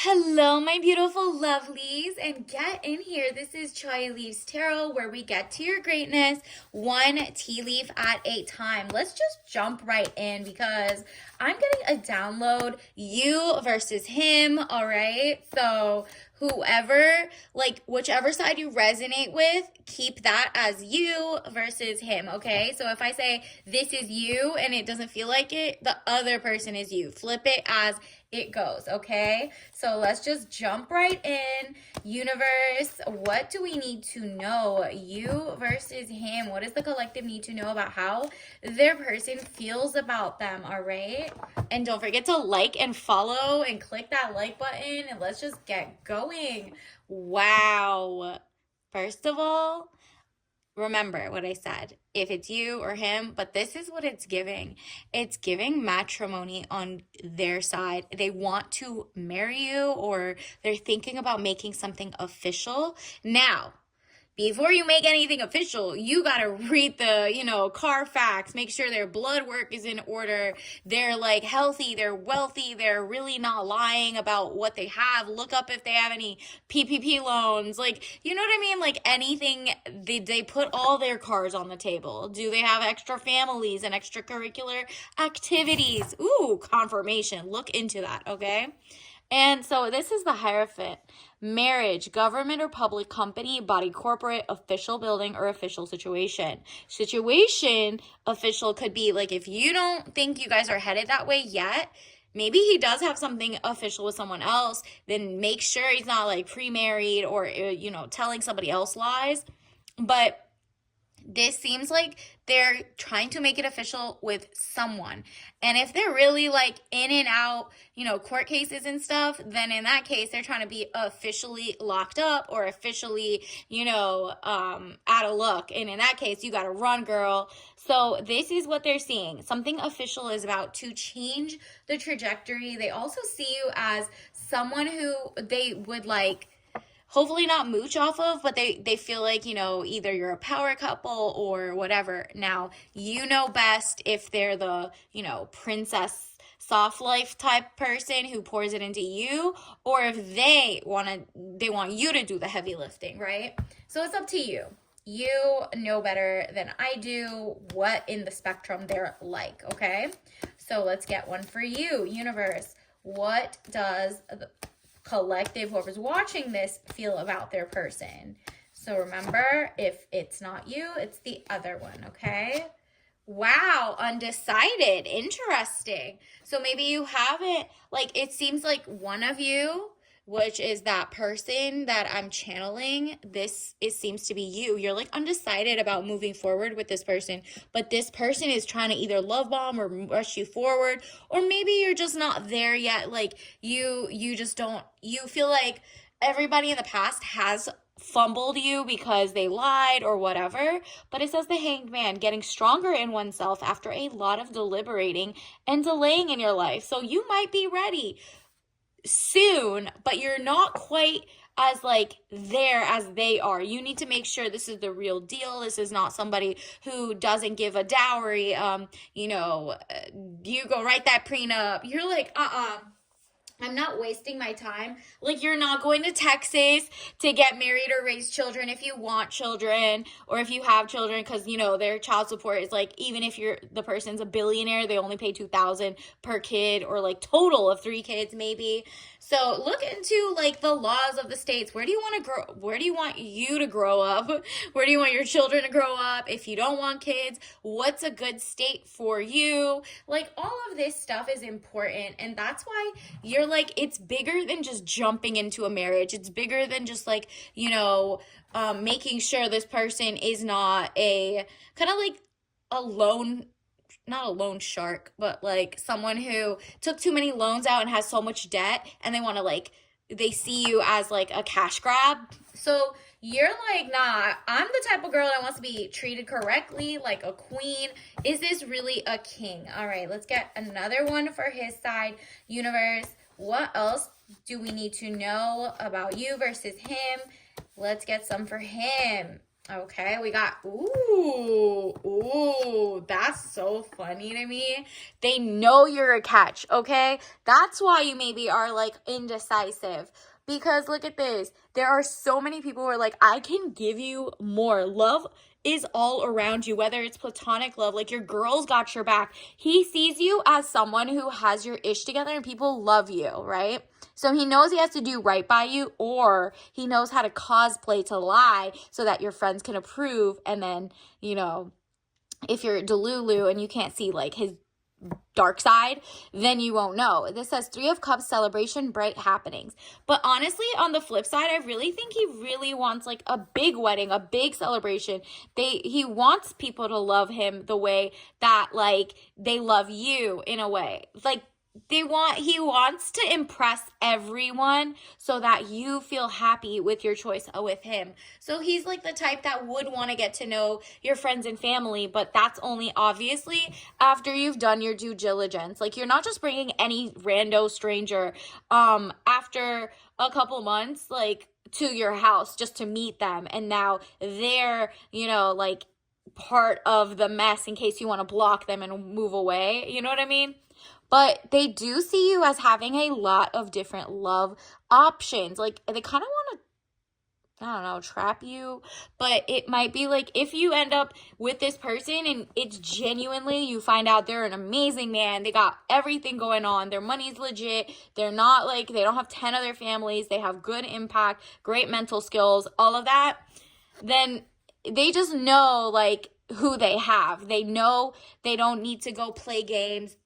Hello, my beautiful lovelies, and get in here. This is Chai Leaves Tarot, where we get to your greatness one tea leaf at a time. Let's just jump right in because I'm getting a download, you versus him, all right? So, whoever, like, whichever side you resonate with, keep that as you versus him, okay? So, if I say this is you and it doesn't feel like it, the other person is you. Flip it as it goes, okay? So let's just jump right in. Universe, what do we need to know? You versus him. What does the collective need to know about how their person feels about them, all right? And don't forget to like and follow and click that like button and let's just get going. Wow. First of all, remember what I said. If it's you or him, but this is what it's giving. It's giving matrimony on their side. They want to marry you or they're thinking about making something official. Now, before you make anything official, you got to read the, Carfax, make sure their blood work is in order. They're like healthy, they're wealthy, they're really not lying about what they have. Look up if they have any PPP loans. Like, you know what I mean? Like anything, they put all their cards on the table. Do they have extra families and extracurricular activities? Ooh, confirmation. Look into that, okay? And so this is the Hierophant. Marriage, government or public company, body corporate, official building, or official situation. Situation, official could be like if you don't think you guys are headed that way yet, maybe he does have something official with someone else, then make sure he's not like pre-married or, telling somebody else lies. But this seems like they're trying to make it official with someone. And if they're really like in and out, court cases and stuff, then in that case, they're trying to be officially locked up or officially, out of luck. And in that case, you got to run, girl. So this is what they're seeing. Something official is about to change the trajectory. They also see you as someone who they would like hopefully not mooch off of, but they feel like, either you're a power couple or whatever. Now, you know best if they're the, princess soft life type person who pours it into you, or if they want you to do the heavy lifting, right? So it's up to you. You know better than I do what in the spectrum they're like, okay? So let's get one for you, universe. What does the collective, whoever's watching this, feel about their person? So remember, if it's not you, it's the other one, okay? Wow, undecided. Interesting. So maybe you haven't, like, it seems like one of you, which is that person that I'm channeling, it seems to be you. You're like undecided about moving forward with this person, but this person is trying to either love bomb or rush you forward, or maybe you're just not there yet. Like you just don't, you feel like everybody in the past has fumbled you because they lied or whatever. But it says the Hanged Man, getting stronger in oneself after a lot of deliberating and delaying in your life. So you might be ready soon, but you're not quite as like there as they are. You need to make sure this is the real deal. This is not somebody who doesn't give a dowry. You go write that prenup. You're like, I'm not wasting my time. Like, you're not going to Texas to get married or raise children if you want children or if you have children, because, their child support is like, even if the person's a billionaire, they only pay $2,000 per kid, or like total of 3 kids maybe. So look into like the laws of the states. Where do you want to grow? Where do you want you to grow up? Where do you want your children to grow up? If you don't want kids, what's a good state for you? Like, all of this stuff is important, and that's why you're like, it's bigger than just jumping into a marriage. It's bigger than just like, making sure this person is not a kind of like a lone, not a loan shark, but like someone who took too many loans out and has so much debt, and they see you as like a cash grab. So you're like, nah, I'm the type of girl that wants to be treated correctly, like a queen. Is this really a king? All right, let's get another one for his side, universe. What else do we need to know about you versus him? Let's get some for him. Okay, we got, that's so funny to me. They know you're a catch, okay? That's why you maybe are like indecisive. Because look at this. There are so many people who are like, I can give you more. Love is all around you, whether it's platonic love, like your girl's got your back. He sees you as someone who has your ish together and people love you, right? So he knows he has to do right by you, or he knows how to cosplay to lie so that your friends can approve. And then, you know, if you're Delulu and you can't see like his dark side, then you won't know. This says Three of Cups celebration, bright happenings. But honestly, on the flip side, I really think he really wants like a big wedding, a big celebration. He wants people to love him the way that like they love you in a way. Like he wants to impress everyone so that you feel happy with your choice with him. So he's like the type that would want to get to know your friends and family, but that's only obviously after you've done your due diligence. Like you're not just bringing any rando stranger after a couple months like to your house just to meet them, and now they're, you know, like part of the mess in case you want to block them and move away. You know what I mean? But they do see you as having a lot of different love options. Like they kind of want to, I don't know, trap you. But it might be like if you end up with this person and it's genuinely, you find out they're an amazing man. They got everything going on. Their money's legit. They're not like, they don't have 10 other families. They have good impact, great mental skills, all of that. Then they just know like who they have. They know they don't need to go play games.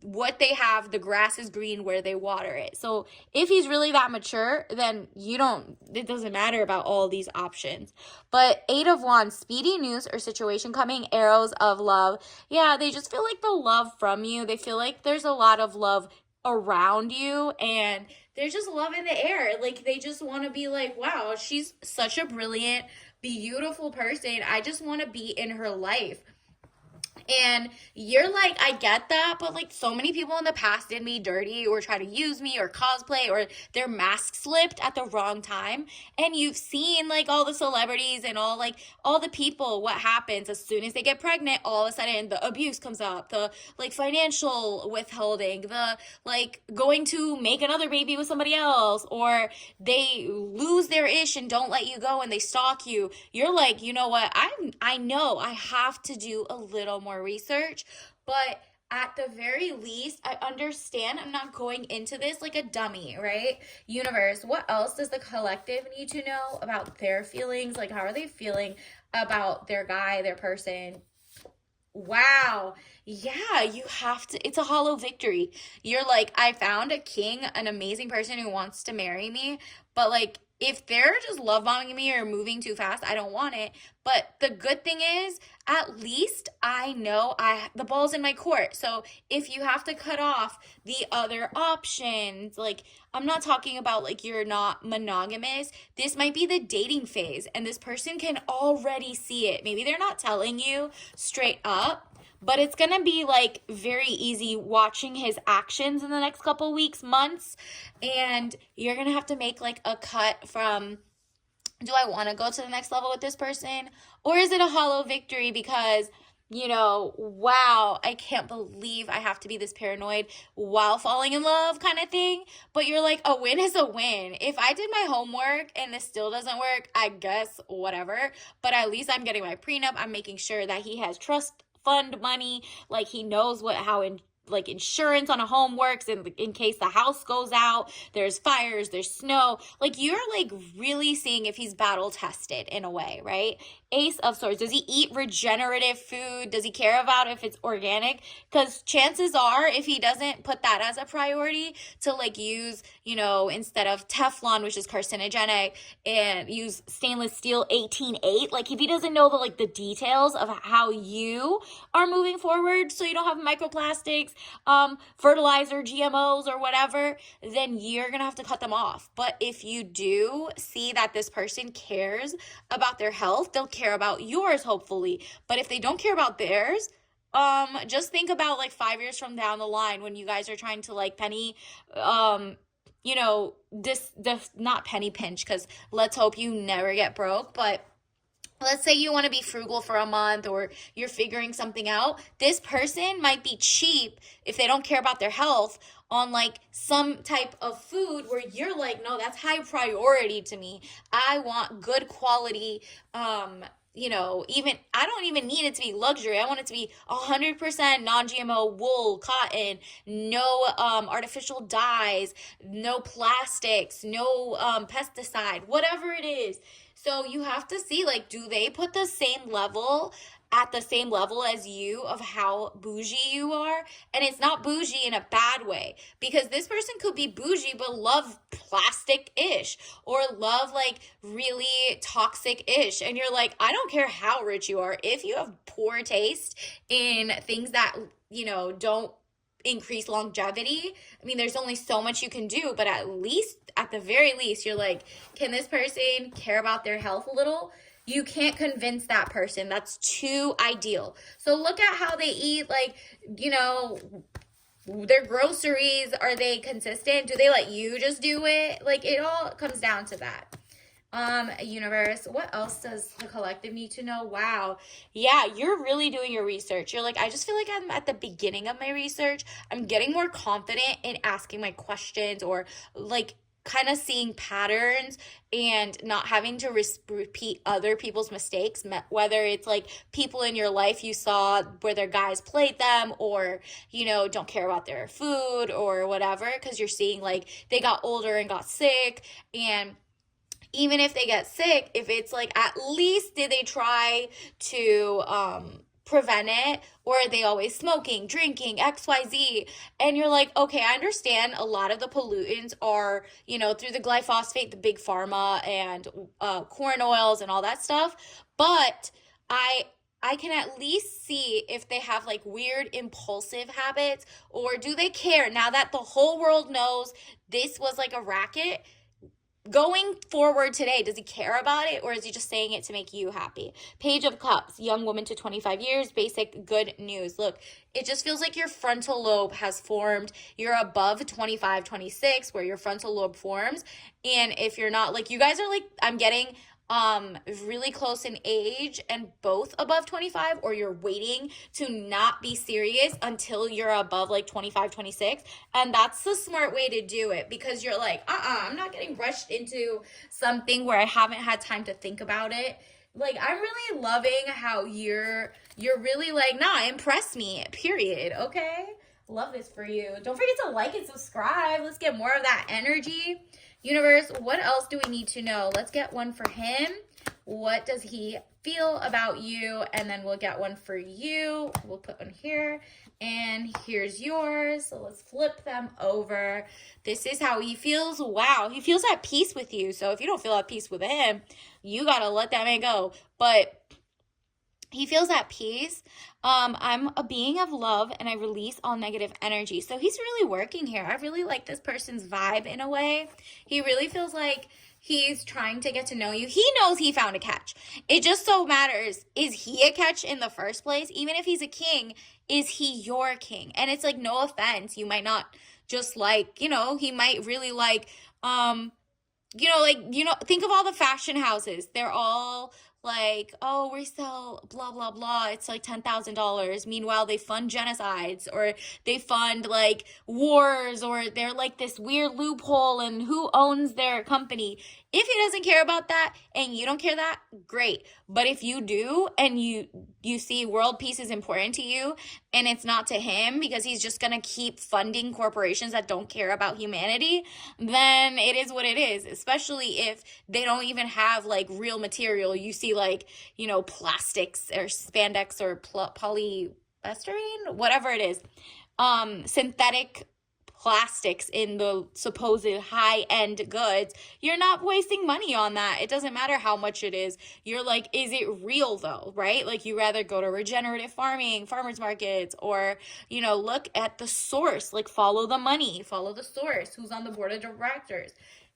What they have, the grass is green where they water it. So if he's really that mature, then it doesn't matter about all these options. But 8 of Wands, speedy news or situation coming, arrows of love. Yeah, they just feel like the love from you. They feel like there's a lot of love around you, and there's just love in the air. Like they just want to be like, wow, she's such a brilliant, beautiful person. I just want to be in her life. And you're like, I get that, but like so many people in the past did me dirty or try to use me or cosplay, or their mask slipped at the wrong time. And you've seen like all the celebrities and all the people, what happens as soon as they get pregnant, all of a sudden the abuse comes up, the like financial withholding, the like going to make another baby with somebody else, or they lose their ish and don't let you go and they stalk you. You're like, you know what? I know I have to do a little more research, but at the very least, I understand I'm not going into this like a dummy, right? Universe, what else does the collective need to know about their feelings? Like, how are they feeling about their guy, their person? Wow. Yeah, you have to. It's a hollow victory. You're like, I found a king, an amazing person who wants to marry me, but like, if they're just love bombing me or moving too fast, I don't want it. But the good thing is, at least I know the ball's in my court. So if you have to cut off the other options, like I'm not talking about like you're not monogamous. This might be the dating phase, and this person can already see it. Maybe they're not telling you straight up, but it's going to be like very easy watching his actions in the next couple weeks, months, and you're going to have to make like a cut from, do I want to go to the next level with this person? Or is it a hollow victory because, you know, wow, I can't believe I have to be this paranoid while falling in love kind of thing. But you're like, a win is a win. If I did my homework and this still doesn't work, I guess whatever. But at least I'm getting my prenup. I'm making sure that he has trust fund money, like he knows how like insurance on a home works in case the house goes out, there's fires, there's snow. Like you're like really seeing if he's battle tested in a way, right? Ace of Swords. Does he eat regenerative food? Does he care about if it's organic? Because chances are, if he doesn't put that as a priority to like use, you know, instead of Teflon, which is carcinogenic, and use stainless steel 18-8, like if he doesn't know the details of how you are moving forward so you don't have microplastics, fertilizer, GMOs, or whatever, then you're gonna have to cut them off. But if you do see that this person cares about their health, they'll care about yours, hopefully. But if they don't care about theirs, just think about like 5 years from down the line when you guys are trying to like penny, you know, this not penny pinch, because let's hope you never get broke, but let's say you want to be frugal for a month or you're figuring something out. This person might be cheap if they don't care about their health on like some type of food where you're like, no, that's high priority to me. I want good quality, even I don't even need it to be luxury. I want it to be 100% non-GMO wool, cotton, no artificial dyes, no plastics, no pesticide, whatever it is. So you have to see, like, do they put the same level at the same level as you of how bougie you are? And it's not bougie in a bad way, because this person could be bougie but love plastic ish or love like really toxic ish. And you're like, I don't care how rich you are. If you have poor taste in things that, don't increase longevity, I mean, there's only so much you can do, but at the very least, you're like, can this person care about their health a little? You can't convince that person. That's too ideal. So look at how they eat, like, their groceries. Are they consistent? Do they let you just do it? Like, it all comes down to that. Universe, what else does the collective need to know? Wow. Yeah, you're really doing your research. You're like, I just feel like I'm at the beginning of my research. I'm getting more confident in asking my questions, or like kind of seeing patterns and not having to repeat other people's mistakes, whether it's like people in your life you saw where their guys played them, or don't care about their food or whatever, because you're seeing like they got older and got sick. And even if they get sick, if it's like, at least did they try to prevent it, or are they always smoking, drinking, XYZ? And you're like, okay, I understand a lot of the pollutants are, through the glyphosate, the big pharma, and corn oils and all that stuff. But I can at least see if they have like weird impulsive habits, or do they care now that the whole world knows this was like a racket. Going forward today, does he care about it, or is he just saying it to make you happy? Page of Cups, young woman to 25 years, basic good news. Look, it just feels like your frontal lobe has formed. You're above 25, 26, where your frontal lobe forms. And if you're not, like, you guys are like, I'm getting really close in age and both above 25, or you're waiting to not be serious until you're above like 25, 26. And that's the smart way to do it, because you're like, I'm not getting rushed into something where I haven't had time to think about it. Like, I'm really loving how you're really like, nah, impress me, period. Okay, love this for you. Don't forget to like and subscribe. Let's get more of that energy. Universe, what else do we need to know? Let's get one for him. What does he feel about you? And then we'll get one for you. We'll put one here. And here's yours. So let's flip them over. This is how he feels. Wow, he feels at peace with you. So if you don't feel at peace with him, you got to let that man go. But he feels at peace. I'm a being of love, and I release all negative energy. So he's really working here. I really like this person's vibe in a way. He really feels like he's trying to get to know you. He knows he found a catch. It just so matters, is he a catch in the first place? Even if he's a king, is he your king? And it's like, no offense, you might not just like, he might really like, think of all the fashion houses. They're all like, oh, we sell blah, blah, blah. It's like $10,000. Meanwhile, they fund genocides, or they fund like wars, or they're like this weird loophole and who owns their company. If he doesn't care about that and you don't care that, great. But if you do, and you see world peace is important to you, and it's not to him because he's just going to keep funding corporations that don't care about humanity, then it is what it is, especially if they don't even have like real material. You see like, plastics or spandex or polyester, whatever it is, synthetic plastics in the supposed high-end goods. You're not wasting money on that. It doesn't matter how much it is. You're like, is it real though, right? Like, you rather go to regenerative farming, farmers markets, or, look at the source, like follow the money, follow the source, who's on the board of directors.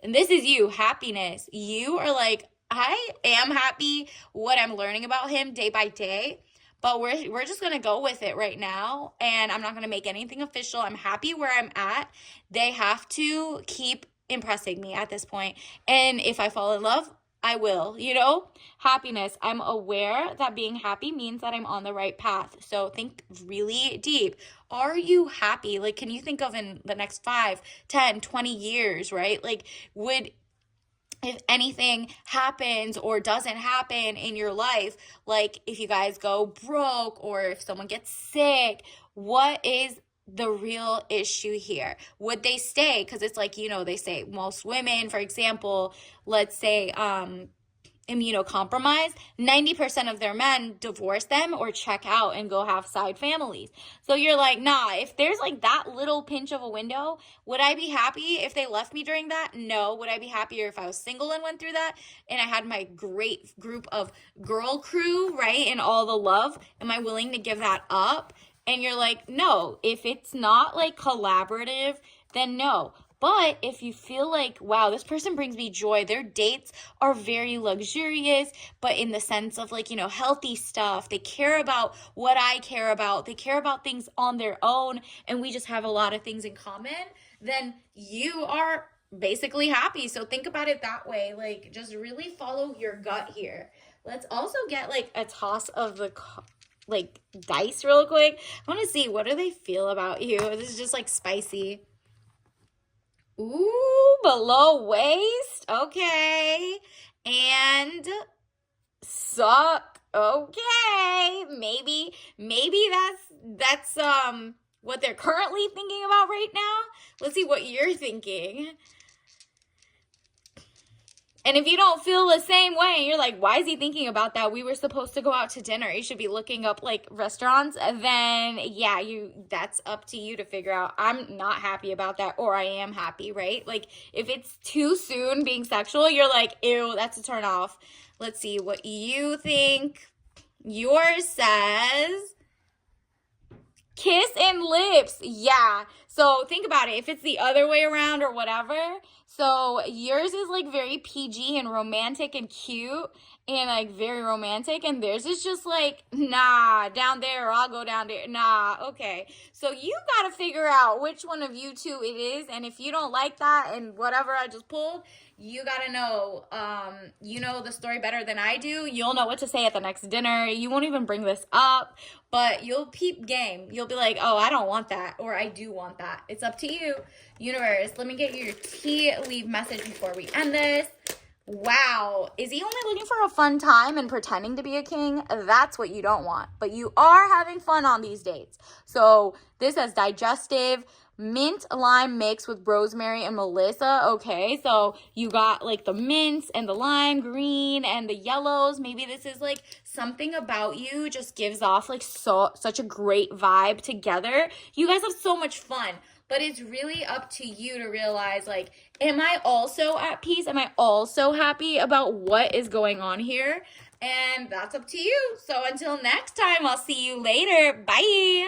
And this is you, happiness. You are like, I am happy what I'm learning about him day by day. But we're just going to go with it right now, and I'm not going to make anything official. I'm happy where I'm at. They have to keep impressing me at this point. And if I fall in love, I will, happiness. I'm aware that being happy means that I'm on the right path. So think really deep. Are you happy? Like, can you think of in the next 5, 10, 20 years, right? Like, would if anything happens or doesn't happen in your life, like if you guys go broke or if someone gets sick, what is the real issue here? Would they stay? Because it's like, they say most women, for example, let's say, immunocompromised, 90% of their men divorce them or check out and go have side families. So you're like, nah, if there's like that little pinch of a window, would I be happy if they left me during that? No. Would I be happier if I was single and went through that and I had my great group of girl crew, right? And all the love? Am I willing to give that up? And you're like, no, if it's not like collaborative, then no. But if you feel like, wow, this person brings me joy, their dates are very luxurious, but in the sense of like, healthy stuff. They care about what I care about. They care about things on their own, and we just have a lot of things in common, then you are basically happy. So think about it that way. Like, just really follow your gut here. Let's also get like a toss of the like dice real quick. I want to see, what do they feel about you? This is just like spicy. Ooh, below waist. Okay. And suck. Okay. Maybe that's what they're currently thinking about right now. Let's see what you're thinking. And if you don't feel the same way, you're like, why is he thinking about that? We were supposed to go out to dinner. You should be looking up like restaurants. And then, yeah, that's up to you to figure out. I'm not happy about that, or I am happy, right? Like, if it's too soon being sexual, you're like, ew, that's a turn off. Let's see what you think. Yours says kiss and lips. Yeah. So think about it. If it's the other way around or whatever. So yours is like very PG and romantic and cute and like very romantic. And theirs is just like, nah, down there, or I'll go down there. Nah, okay. So you got to figure out which one of you two it is. And if you don't like that and whatever I just pulled, you got to know, you know the story better than I do. You'll know what to say at the next dinner. You won't even bring this up, but you'll peep game. You'll be like, oh, I don't want that, or I do want that. It's up to you. Universe, let me get your tea leave message before we end this. Wow. Is he only looking for a fun time and pretending to be a king? That's what you don't want. But you are having fun on these dates. So this says digestive, mint lime mix with rosemary and melissa. Okay, so you got like the mints and the lime green and the yellows. Maybe this is like something about you just gives off like such a great vibe together. You guys have so much fun. But it's really up to you to realize, like, am I also at peace? Am I also happy about what is going on here? And that's up to you. So until next time, I'll see you later. Bye.